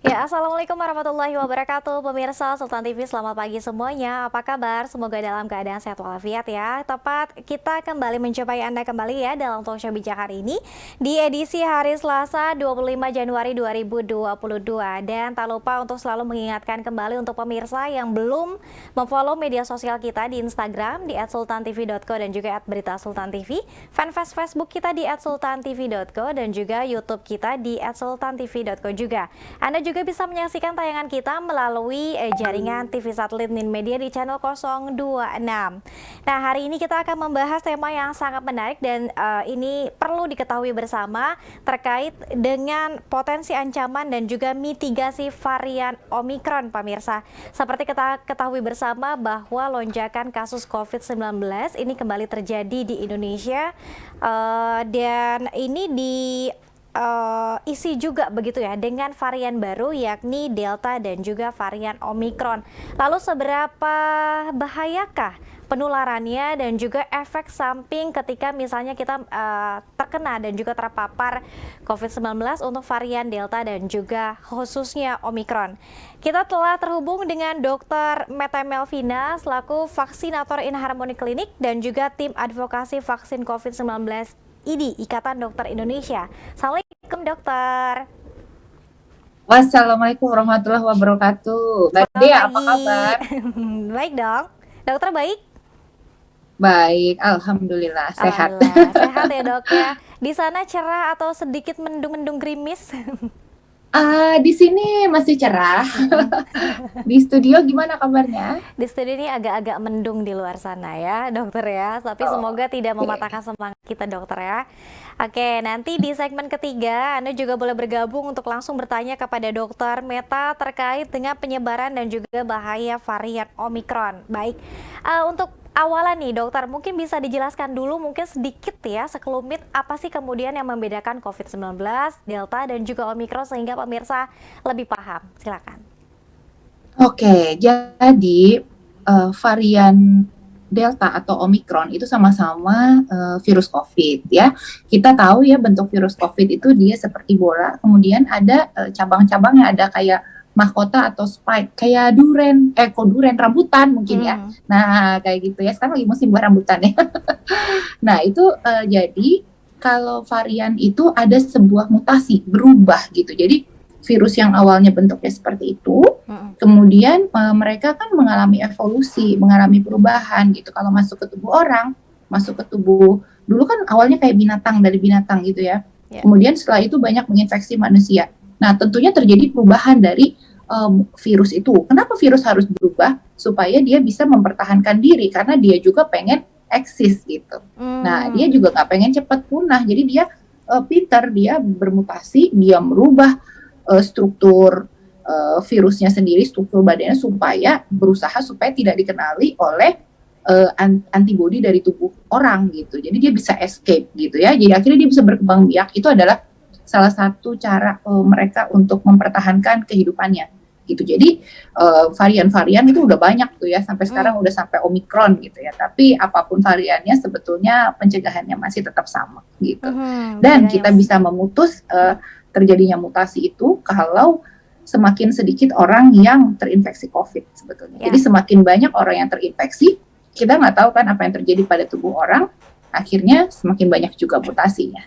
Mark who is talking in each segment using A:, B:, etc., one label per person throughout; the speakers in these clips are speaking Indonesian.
A: Ya, Assalamualaikum warahmatullahi wabarakatuh. Pemirsa Sultan TV, selamat pagi semuanya. Apa kabar? Semoga dalam keadaan sehat walafiat ya. Tepat kita kembali menjumpai Anda kembali ya dalam Talk Show Bijak hari ini di edisi hari Selasa 25 Januari 2022. Dan tak lupa untuk selalu mengingatkan kembali untuk pemirsa yang belum memfollow media sosial kita di Instagram di @sultantv.co dan juga @beritasultantv, fanpage Facebook kita di @sultantv.co dan juga YouTube kita di @sultantv.co juga. Anda juga bisa menyaksikan tayangan kita melalui jaringan TV satelit Ninmedia di channel 026. Nah, hari ini kita akan membahas tema yang sangat menarik dan ini perlu diketahui bersama terkait dengan potensi ancaman dan juga mitigasi varian Omikron, pemirsa. Seperti kita ketahui bersama bahwa lonjakan kasus COVID-19 ini kembali terjadi di Indonesia dan ini isi juga begitu ya dengan varian baru yakni Delta dan juga varian Omikron. Lalu seberapa bahayakah penularannya dan juga efek samping ketika misalnya kita terkena dan juga terpapar COVID-19 untuk varian Delta dan juga khususnya Omikron. Kita telah terhubung dengan Dr. Meta Melvina selaku vaksinator Inharmony Clinic dan juga tim advokasi vaksin COVID-19 IDI, Ikatan Dokter Indonesia. Assalamualaikum dokter.
B: Wassalamualaikum warahmatullahi wabarakatuh. Mbak
A: Selamat
B: Dea, apa
A: pagi.
B: kabar?
A: Baik dong. Dokter baik?
B: Baik, alhamdulillah sehat.
A: Alhamdulillah. Sehat ya dok ya. Di sana cerah atau sedikit mendung-mendung gerimis?
B: Di sini masih cerah.
A: Mm-mm.
B: Di studio gimana kabarnya?
A: Di studio ini agak-agak mendung di luar sana ya dokter ya. Tapi
B: Oh,
A: semoga tidak
B: oke.
A: mematahkan semangat kita dokter ya. Oke, nanti di segmen ketiga Anda juga boleh bergabung untuk langsung bertanya kepada dokter Meta terkait dengan penyebaran dan juga bahaya varian Omikron. Baik, untuk awalan nih dokter, mungkin bisa dijelaskan dulu mungkin sedikit ya sekelumit apa sih kemudian yang membedakan COVID-19, Delta dan juga Omikron sehingga pemirsa lebih paham. Silakan.
B: Oke, jadi varian Delta atau Omikron itu sama-sama virus COVID ya. Kita tahu ya bentuk virus COVID itu dia seperti bola, kemudian ada cabang-cabangnya, ada kayak mahkota atau spike, kayak kok duren, rambutan mungkin ya.
A: Hmm.
B: Nah, kayak gitu ya. Sekarang lagi musim buah rambutan ya. Nah, itu jadi kalau varian itu ada sebuah mutasi, berubah gitu. Jadi virus yang awalnya bentuknya seperti itu,
A: Hmm.
B: kemudian mereka kan mengalami evolusi, mengalami perubahan gitu. Kalau masuk ke tubuh orang, masuk ke tubuh, dulu kan awalnya kayak binatang, dari binatang gitu ya.
A: Ya.
B: Kemudian setelah itu banyak menginfeksi manusia. Nah, tentunya terjadi perubahan dari virus itu. Kenapa virus harus berubah? Supaya dia bisa mempertahankan diri, karena dia juga pengen eksis gitu. Nah, dia
A: Hmm.
B: juga nggak pengen cepat punah, jadi dia pintar, dia bermutasi, dia merubah struktur virusnya sendiri, struktur badannya supaya berusaha supaya tidak dikenali oleh antibodi dari tubuh orang gitu. Jadi dia bisa escape gitu ya. Jadi akhirnya dia bisa berkembang biak. Itu adalah salah satu cara mereka untuk mempertahankan kehidupannya gitu. Jadi varian-varian itu udah banyak tuh ya, sampai sekarang
A: Hmm.
B: udah sampai Omikron gitu ya. Tapi apapun variannya sebetulnya pencegahannya masih tetap sama gitu.
A: Hmm.
B: Dan
A: Pencegahannya
B: kita
A: masih
B: bisa
A: sama.
B: memutus terjadinya mutasi itu kalau semakin sedikit orang yang terinfeksi COVID sebetulnya. Jadi
A: Ya.
B: semakin banyak orang yang terinfeksi, kita nggak tahu kan apa yang terjadi pada tubuh orang, akhirnya semakin banyak juga mutasinya.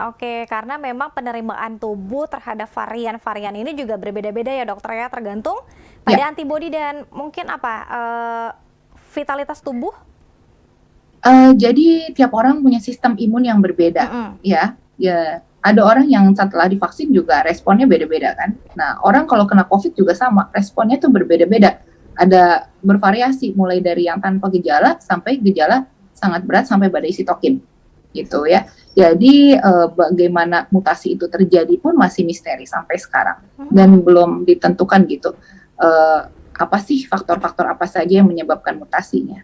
A: Oke, karena memang penerimaan tubuh terhadap varian-varian ini juga berbeda-beda ya dokter ya, tergantung pada
B: Ya,
A: antibodi dan mungkin apa vitalitas tubuh.
B: jadi tiap orang punya sistem imun yang berbeda,
A: Mm-mm.
B: ya. Ya, ada orang yang setelah divaksin juga responnya beda-beda kan. Nah, orang kalau kena COVID juga sama, responnya tuh berbeda-beda. Ada bervariasi, mulai dari yang tanpa gejala sampai gejala sangat berat sampai badai sitokin, gitu ya. Jadi bagaimana mutasi itu terjadi pun masih misteri sampai sekarang dan
A: Mm-mm.
B: belum ditentukan gitu. Apa sih faktor-faktor apa saja yang menyebabkan mutasinya?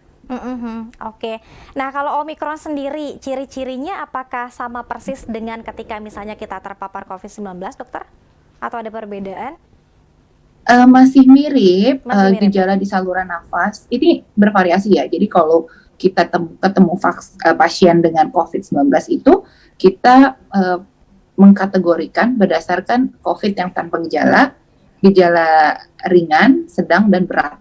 A: Oke. Nah, kalau Omikron sendiri, ciri-cirinya apakah sama persis dengan ketika misalnya kita terpapar COVID-19, dokter? Atau ada perbedaan?
B: Masih mirip,
A: Masih mirip ya?
B: gejala di saluran nafas, ini bervariasi ya. Jadi kalau kita ketemu pasien dengan COVID-19 itu, kita mengkategorikan berdasarkan COVID yang tanpa gejala, gejala ringan, sedang, dan berat.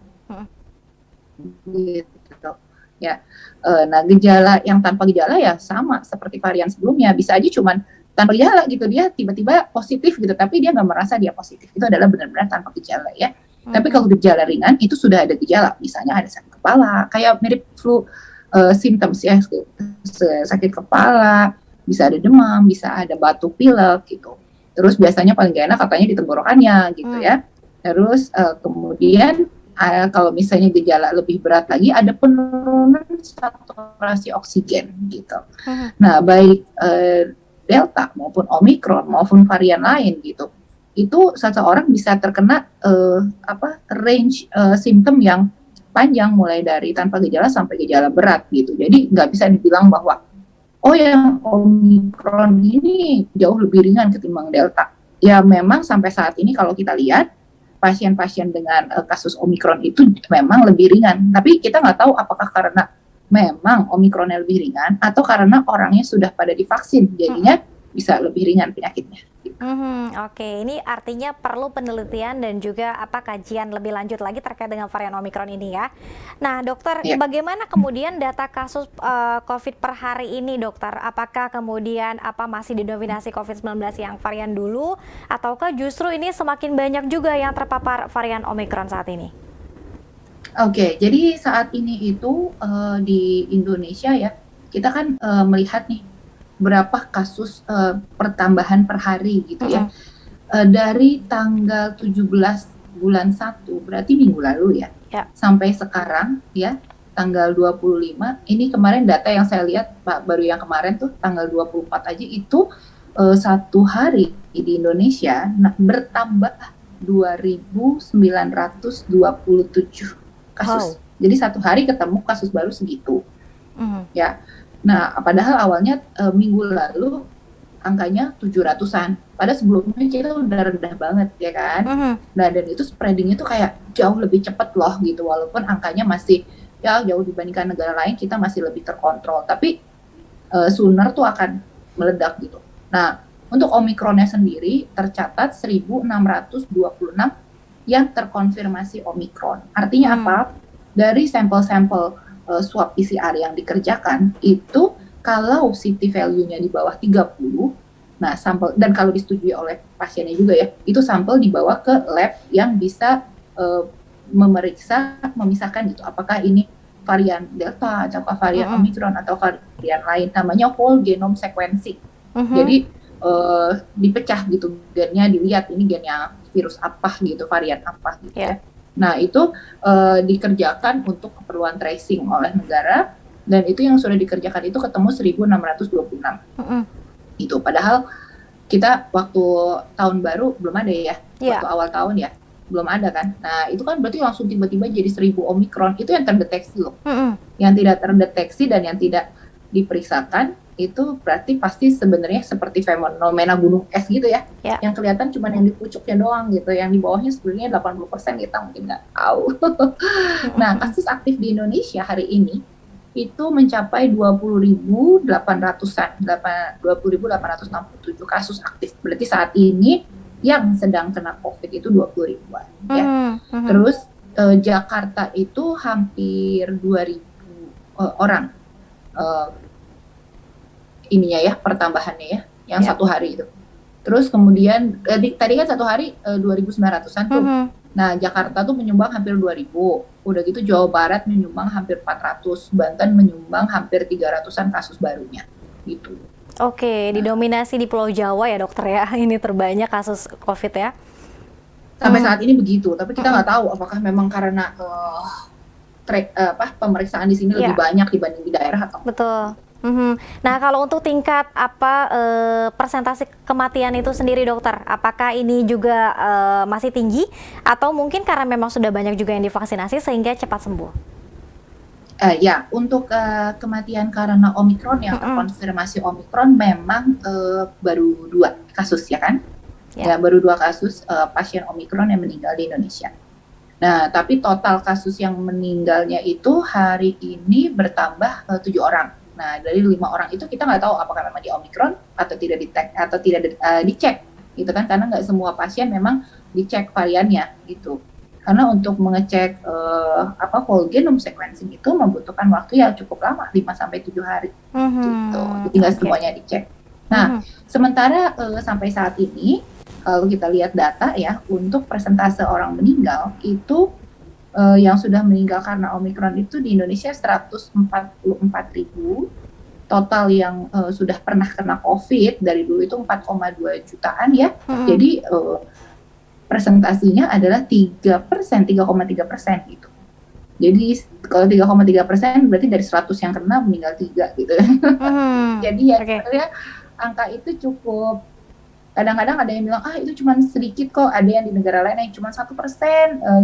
B: Gitu. Ya. Nah, gejala yang tanpa gejala ya sama seperti varian sebelumnya, bisa aja cuman tanpa gejala gitu, dia tiba-tiba positif gitu, tapi dia nggak merasa dia positif. Itu adalah benar-benar tanpa gejala ya. Tapi kalau gejala ringan itu sudah ada gejala, misalnya ada sakit kepala, kayak mirip flu symptoms ya, sakit kepala, bisa ada demam, bisa ada batuk pilek gitu. Terus biasanya paling gak enak katanya di tenggorokannya gitu ya. Terus kemudian kalau misalnya gejala lebih berat lagi, ada penurunan saturasi oksigen gitu. Nah, baik Delta maupun Omicron maupun varian lain gitu, itu seseorang bisa terkena range simptom yang panjang, mulai dari tanpa gejala sampai gejala berat gitu. Jadi nggak bisa dibilang bahwa oh yang Omicron ini jauh lebih ringan ketimbang Delta. Ya memang sampai saat ini kalau kita lihat pasien-pasien dengan kasus Omicron itu memang lebih ringan. Tapi kita nggak tahu apakah karena memang Omicronnya lebih ringan atau karena orangnya sudah pada divaksin, jadinya bisa lebih ringan penyakitnya.
A: Oke, ini artinya perlu penelitian dan juga kajian lebih lanjut lagi terkait dengan varian Omicron ini ya. Nah, dokter, bagaimana kemudian data kasus COVID per hari ini, dokter? Apakah kemudian masih didominasi COVID-19 yang varian dulu, ataukah justru ini semakin banyak juga yang terpapar varian Omicron saat ini?
B: Oke, jadi saat ini itu di Indonesia ya, kita kan melihat nih berapa kasus pertambahan per hari gitu ya. Dari tanggal 17 bulan 1, berarti minggu lalu ya, sampai sekarang ya, tanggal 25, ini kemarin data yang saya lihat baru yang kemarin tuh tanggal 24 aja itu satu hari di Indonesia bertambah 2.927 kasus. Jadi satu hari ketemu kasus baru segitu. Ya. Nah, padahal awalnya minggu lalu angkanya 700-an. Padahal sebelumnya kita udah rendah banget ya kan. Nah, dan itu spreadingnya tuh kayak jauh lebih cepat loh gitu. Walaupun angkanya masih ya jauh dibandingkan negara lain, kita masih lebih terkontrol. Tapi sooner tuh akan meledak gitu. Nah, untuk Omicronnya sendiri tercatat 1.626 yang terkonfirmasi Omicron. Artinya apa? Dari sampel-sampel swab PCR yang dikerjakan itu kalau CT value-nya di bawah 30, nah sampel, dan kalau disetujui oleh pasiennya juga ya, itu sampel dibawa ke lab yang bisa memisahkan gitu, apakah ini varian Delta atau varian Omicron atau varian lain, namanya whole genome sequencing. Jadi dipecah gitu gennya, dilihat ini gennya virus apa gitu, varian apa gitu ya. Nah, itu dikerjakan untuk keperluan tracing oleh negara, dan itu yang sudah dikerjakan itu ketemu 1.626. Itu padahal kita waktu tahun baru belum ada ya, waktu awal tahun ya, belum ada kan. Nah, itu kan berarti langsung tiba-tiba jadi 1.000 Omicron, itu yang terdeteksi loh. Yang tidak terdeteksi dan yang tidak diperiksakan, itu berarti pasti sebenarnya seperti fenomena gunung es gitu ya, yang kelihatan cuma yang di pucuknya doang gitu, yang di bawahnya sebenarnya 80% kita mungkin nggak tahu. Nah, kasus aktif di Indonesia hari ini itu mencapai 20.800-an, 20.867 kasus aktif. Berarti saat ini yang sedang kena COVID itu 20.000-an ya. Terus Jakarta itu hampir 2.000 orang. Ininya ya, pertambahannya ya, yang satu hari itu. Terus kemudian tadi kan satu hari 2.900-an tuh. Nah, Jakarta tuh menyumbang hampir 2.000. Udah gitu Jawa Barat menyumbang hampir 400, Banten menyumbang hampir 300-an kasus barunya gitu.
A: Oke, didominasi di Pulau Jawa ya dokter ya, ini terbanyak kasus COVID ya.
B: Sampai saat ini begitu, tapi kita nggak tahu apakah memang karena pemeriksaan di sini lebih banyak dibanding di daerah atau
A: betul. Nah, kalau untuk tingkat persentase kematian itu sendiri dokter, apakah ini juga masih tinggi atau mungkin karena memang sudah banyak juga yang divaksinasi sehingga cepat sembuh?
B: Ya, untuk kematian karena Omicron yang terkonfirmasi Omicron memang baru 2 kasus ya kan? Ya, baru 2 kasus pasien Omicron yang meninggal di Indonesia. Nah, tapi total kasus yang meninggalnya itu hari ini bertambah 7 orang. Nah, dari 5 orang itu kita nggak tahu apakah memang di Omicron atau tidak dicek gitu kan, karena nggak semua pasien memang dicek variannya gitu. Karena untuk mengecek whole genome sequencing itu membutuhkan waktu yang cukup lama, 5 sampai 7 hari gitu. Jadi nggak semuanya dicek. Nah, sementara sampai saat ini kalau kita lihat data ya, untuk persentase orang meninggal itu yang sudah meninggal karena Omicron itu di Indonesia 144.000, total yang sudah pernah kena COVID dari dulu itu 4,2 jutaan ya. Jadi presentasinya adalah 3%, 3,3% gitu. Jadi kalau 3,3% berarti dari 100 yang kena meninggal 3 gitu. Jadi ya sebenarnya angka itu cukup, kadang-kadang ada yang bilang itu cuma sedikit kok, ada yang di negara lain yang cuma 1%,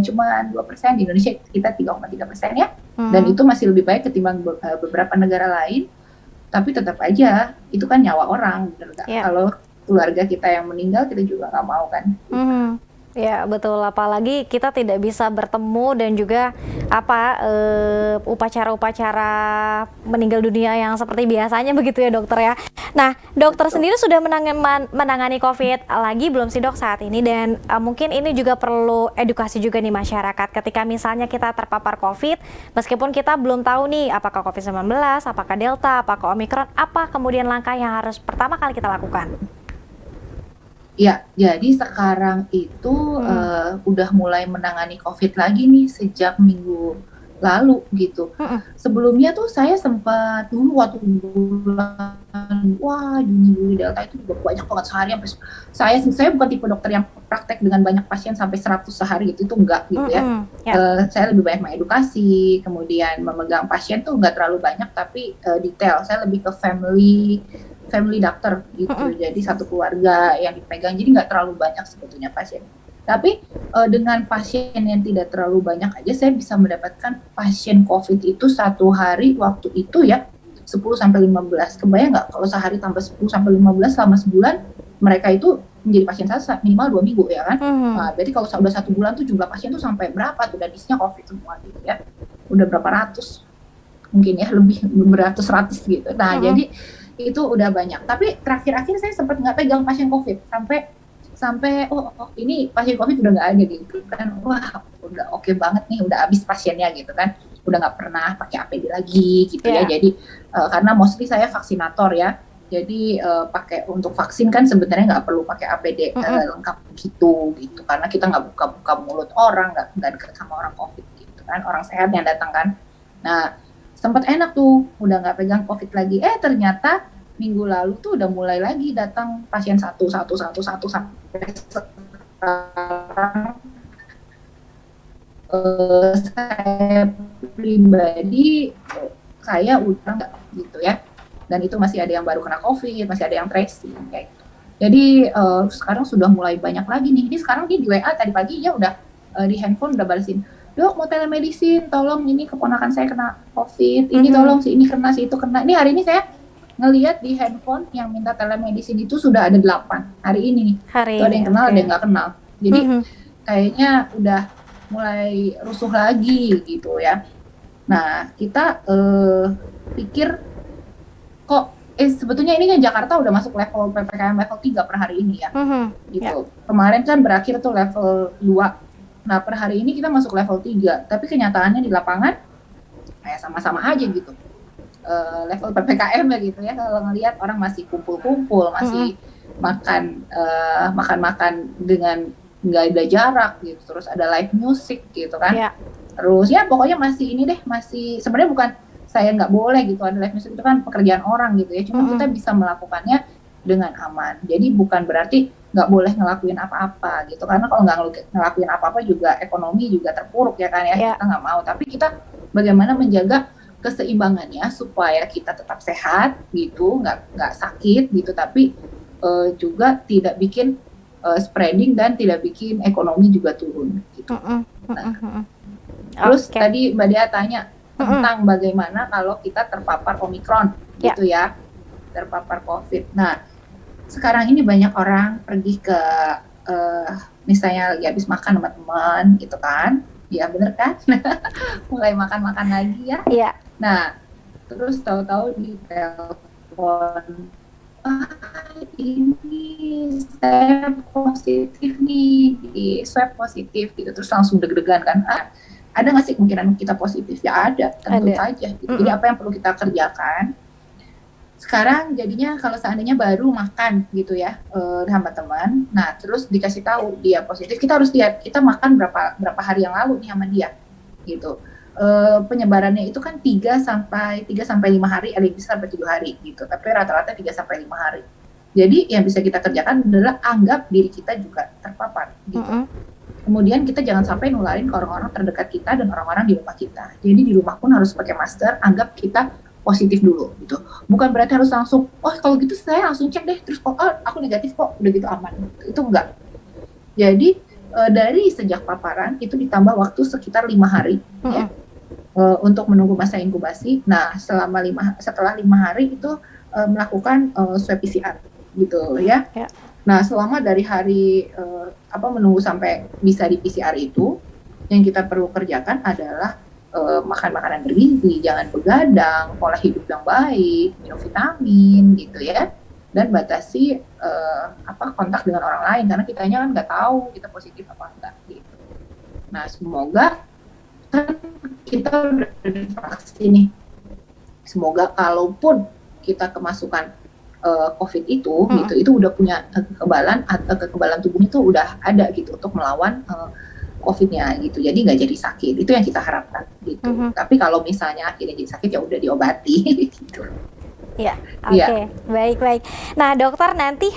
B: cuma 2%, di Indonesia kita 3,3% ya, dan itu masih lebih baik ketimbang beberapa negara lain, tapi tetap aja itu kan nyawa orang, bener gak? Kalau keluarga kita yang meninggal kita juga nggak mau kan.
A: Ya betul, apalagi kita tidak bisa bertemu dan juga upacara-upacara meninggal dunia yang seperti biasanya begitu ya dokter ya. Nah dokter sendiri sudah menangani COVID lagi belum sih dok saat ini, dan mungkin ini juga perlu edukasi juga nih masyarakat ketika misalnya kita terpapar COVID, meskipun kita belum tahu nih apakah COVID-19, apakah Delta, apakah Omicron, apa kemudian langkah yang harus pertama kali kita lakukan?
B: Ya, jadi sekarang itu udah mulai menangani COVID lagi nih sejak minggu lalu gitu. Sebelumnya tuh saya sempat dulu waktu bulan Juni Juli Delta itu juga banyak banget sehari sampai saya bukan tipe dokter yang praktek dengan banyak pasien sampai 100 sehari gitu, itu enggak gitu ya. Saya lebih banyak mengedukasi, kemudian memegang pasien tuh enggak terlalu banyak tapi detail. Saya lebih ke family doctor gitu, jadi satu keluarga yang dipegang, jadi nggak terlalu banyak sebetulnya pasien. Tapi dengan pasien yang tidak terlalu banyak aja saya bisa mendapatkan pasien COVID itu satu hari waktu itu ya 10-15. Kebayang nggak kalau sehari tambah 10-15 selama sebulan, mereka itu menjadi pasien saya minimal 2 minggu ya kan. Nah, berarti kalau udah 1 bulan tuh jumlah pasien tuh sampai berapa tuh, dan isinya COVID semua gitu ya. Udah berapa ratus mungkin ya, lebih beratus-ratus gitu. Nah jadi itu udah banyak. Tapi terakhir-akhir saya sempat nggak pegang pasien COVID sampai ini pasien COVID udah nggak ada gitu kan. Wah udah oke banget nih, udah habis pasiennya gitu kan, udah nggak pernah pakai APD lagi gitu ya. Jadi karena mostly saya vaksinator ya, jadi pakai untuk vaksin kan sebenarnya nggak perlu pakai APD lengkap gitu karena kita nggak buka-buka mulut orang, nggak dekat sama orang COVID gitu kan, orang sehat yang datang kan. Nah sempat enak tuh, udah nggak pegang COVID lagi. Ternyata minggu lalu tuh udah mulai lagi datang pasien satu sampai sekarang. Saya pribadi saya udah nggak gitu ya, dan itu masih ada yang baru kena COVID, masih ada yang tracing kayak gitu. Jadi sekarang sudah mulai banyak lagi nih. Ini sekarang di WA tadi pagi ya udah di handphone udah balesin, dok mau telemedicine, tolong ini keponakan saya kena COVID, ini tolong si ini kena, si itu kena. Ini hari ini saya ngelihat di handphone yang minta telemedicine itu sudah ada 8 hari ini nih. Itu ada yang kenal, ada yang nggak kenal. Jadi kayaknya udah mulai rusuh lagi gitu ya. Nah kita pikir kok sebetulnya ini kan Jakarta udah masuk level PPKM level 3 per hari ini ya. Gitu. Kemarin kan berakhir tuh level 2. Nah per hari ini kita masuk level 3, tapi kenyataannya di lapangan kayak sama-sama aja gitu. Level PPKM ya gitu ya, kalau ngelihat orang masih kumpul-kumpul, masih makan dengan nggak ada jarak gitu, terus ada live music gitu kan. Terus ya pokoknya masih ini deh, masih sebenarnya bukan saya nggak boleh gitu, ada live music itu kan pekerjaan orang gitu ya, cuma kita bisa melakukannya dengan aman. Jadi bukan berarti nggak boleh ngelakuin apa-apa gitu, karena kalau nggak ngelakuin apa-apa juga ekonomi juga terpuruk ya kan ya. Kita nggak mau, tapi kita bagaimana menjaga keseimbangannya supaya kita tetap sehat gitu, nggak sakit gitu, tapi juga tidak bikin spreading dan tidak bikin ekonomi juga turun gitu. Terus tadi Mbak Dea tanya tentang bagaimana kalau kita terpapar Omicron gitu ya, terpapar COVID. Nah sekarang ini banyak orang pergi ke misalnya lagi habis makan sama teman gitu kan, ya bener kan, mulai makan-makan lagi ya. Nah terus tahu-tahu di telepon, ah ini saya positif nih, di swab positif gitu, terus langsung deg-degan kan, ada nggak sih kemungkinan kita positif? Ya ada, tentu
A: Ada.
B: saja gitu. Jadi apa yang perlu kita kerjakan sekarang jadinya kalau seandainya baru makan gitu ya sama teman, nah terus dikasih tahu dia positif, kita harus lihat kita makan berapa hari yang lalu nih sama dia gitu. Penyebarannya itu kan 3 sampai 5 hari, ada yang bisa sampai 7 hari gitu, tapi rata-rata 3 sampai 5 hari. Jadi yang bisa kita kerjakan adalah anggap diri kita juga terpapar gitu. Kemudian kita jangan sampai nularin ke orang-orang terdekat kita dan orang-orang di rumah kita. Jadi di rumah pun harus pakai masker, anggap kita positif dulu gitu. Bukan berarti harus langsung, oh kalau gitu saya langsung cek deh, terus aku negatif kok, udah gitu aman. Itu enggak. Jadi dari sejak paparan itu ditambah waktu sekitar 5 hari ya, untuk menunggu masa inkubasi. Nah setelah 5 hari itu melakukan swab PCR gitu ya. Nah selama dari hari menunggu sampai bisa di PCR itu, yang kita perlu kerjakan adalah makan makanan bergizi, jangan begadang, pola hidup yang baik, minum vitamin gitu ya, dan batasi kontak dengan orang lain karena kitanya kan nggak tahu kita positif apa enggak gitu. Nah semoga kan kita udah divaksin nih, semoga kalaupun kita kemasukan COVID itu udah punya kekebalan tubuhnya itu udah ada gitu untuk melawan COVID-nya gitu, jadi nggak jadi sakit, itu yang kita harapkan gitu. Tapi kalau misalnya akhirnya jadi sakit ya udah diobati gitu.
A: Ya, oke. Baik. Nah dokter, nanti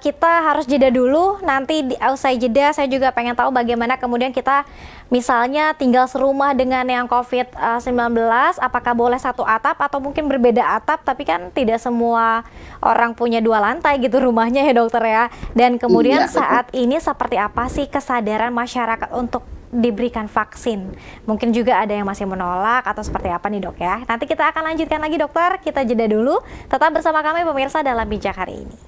A: kita harus jeda dulu, nanti usai jeda saya juga pengen tahu bagaimana kemudian kita misalnya tinggal serumah dengan yang COVID-19, apakah boleh satu atap atau mungkin berbeda atap, tapi kan tidak semua orang punya 2 lantai gitu rumahnya ya dokter ya. Dan kemudian saat ini seperti apa sih kesadaran masyarakat untuk diberikan vaksin? Mungkin juga ada yang masih menolak atau seperti apa nih dok ya. Nanti kita akan lanjutkan lagi dokter, kita jeda dulu. Tetap bersama kami pemirsa dalam Bijak hari ini.